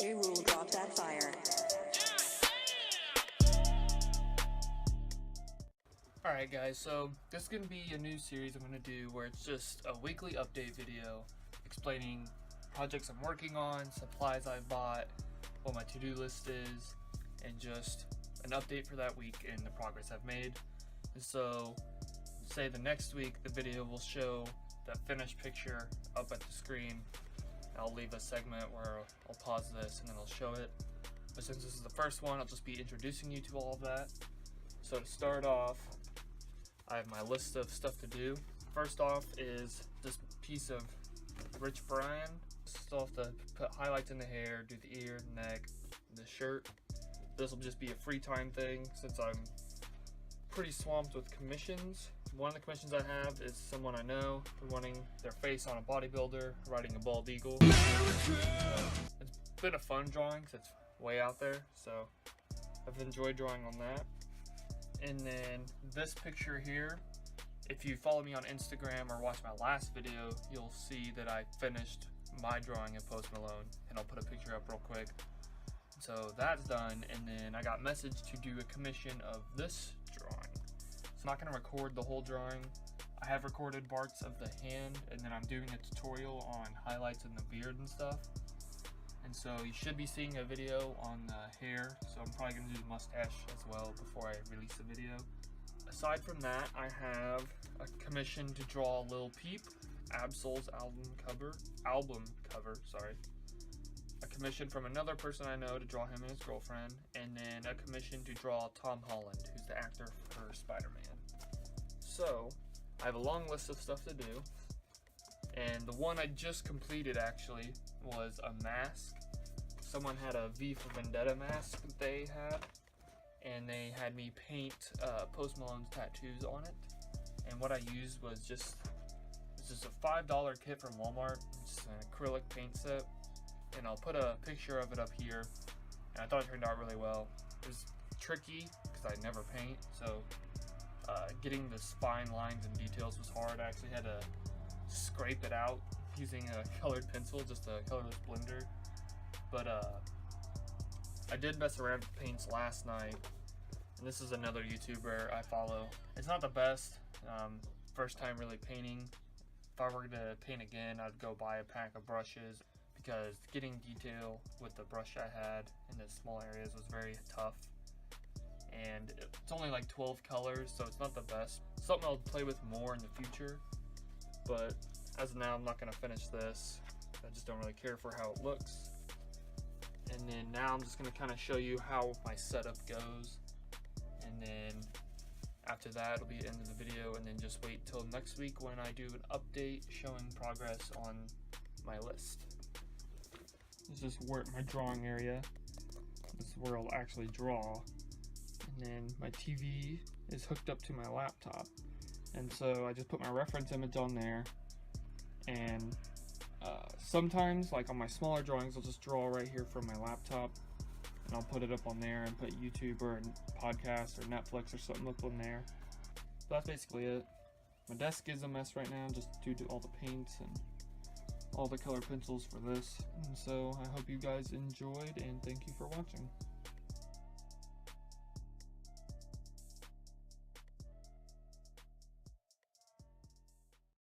A rule, drop that fire. Alright guys, so this is going to be a new series I'm going to do where it's just a weekly update video explaining projects I'm working on, supplies I bought, what my to-do list is, and just an update for that week and the progress I've made. And so, say the next week the video will show that finished picture up at the screen. I'll leave a segment where I'll pause this and then I'll show it. But since this is the first one, I'll just be introducing you to all of that. So to start off, I have my list of stuff to do. First off is this piece of Rich Brian. Still have to put highlights in the hair, do the ear, neck, the shirt. This will just be a free time thing since I'm pretty swamped with commissions. One of the commissions I have is someone I know wanting their face on a bodybuilder riding a bald eagle. It's been a fun drawing because it's way out there, so I've enjoyed drawing on that. And then this picture here, if you follow me on Instagram or watch my last video, you'll see that I finished my drawing of Post Malone, and I'll put a picture up real quick. So that's done, and then I got messaged to do a commission of this drawing. So I'm not going to record the whole drawing. I have recorded parts of the hand, and then I'm doing a tutorial on highlights in the beard and stuff. And so you should be seeing a video on the hair, so I'm probably going to do the mustache as well before I release the video. Aside from that, I have a commission to draw Lil Peep, Absol's album cover, a commission from another person I know to draw him and his girlfriend, and then a commission to draw Tom Holland, who's the actor for Spider-Man. So, I have a long list of stuff to do, and the one I just completed actually was a mask. Someone had a V for Vendetta mask that they had, and they had me paint Post Malone's tattoos on it. And what I used was just a $5 kit from Walmart, just an acrylic paint set. And I'll put a picture of it up here. And I thought it turned out really well. It was tricky because I never paint, so getting the spine lines and details was hard. I actually had to scrape it out using a colored pencil, just a colorless blender. But I did mess around with paints last night, and this is another YouTuber I follow. It's not the best, first time really painting. If I were to paint again, I'd go buy a pack of brushes because getting detail with the brush I had in the small areas was very tough. And it's only like 12 colors, so it's not the best. Something I'll play with more in the future, but as of now, I'm not gonna finish this. I just don't really care for how it looks. And then now I'm just gonna kind of show you how my setup goes. And then after that, it'll be the end of the video, and then just wait till next week when I do an update showing progress on my list. This is where my drawing area. This is where I'll actually draw. And then my TV is hooked up to my laptop. And so I just put my reference image on there. And sometimes, like on my smaller drawings, I'll just draw right here from my laptop. And I'll put it up on there and put YouTube or podcast or Netflix or something up on there. So that's basically it. My desk is a mess right now just due to all the paints and all the color pencils for this. And so I hope you guys enjoyed, and thank you for watching.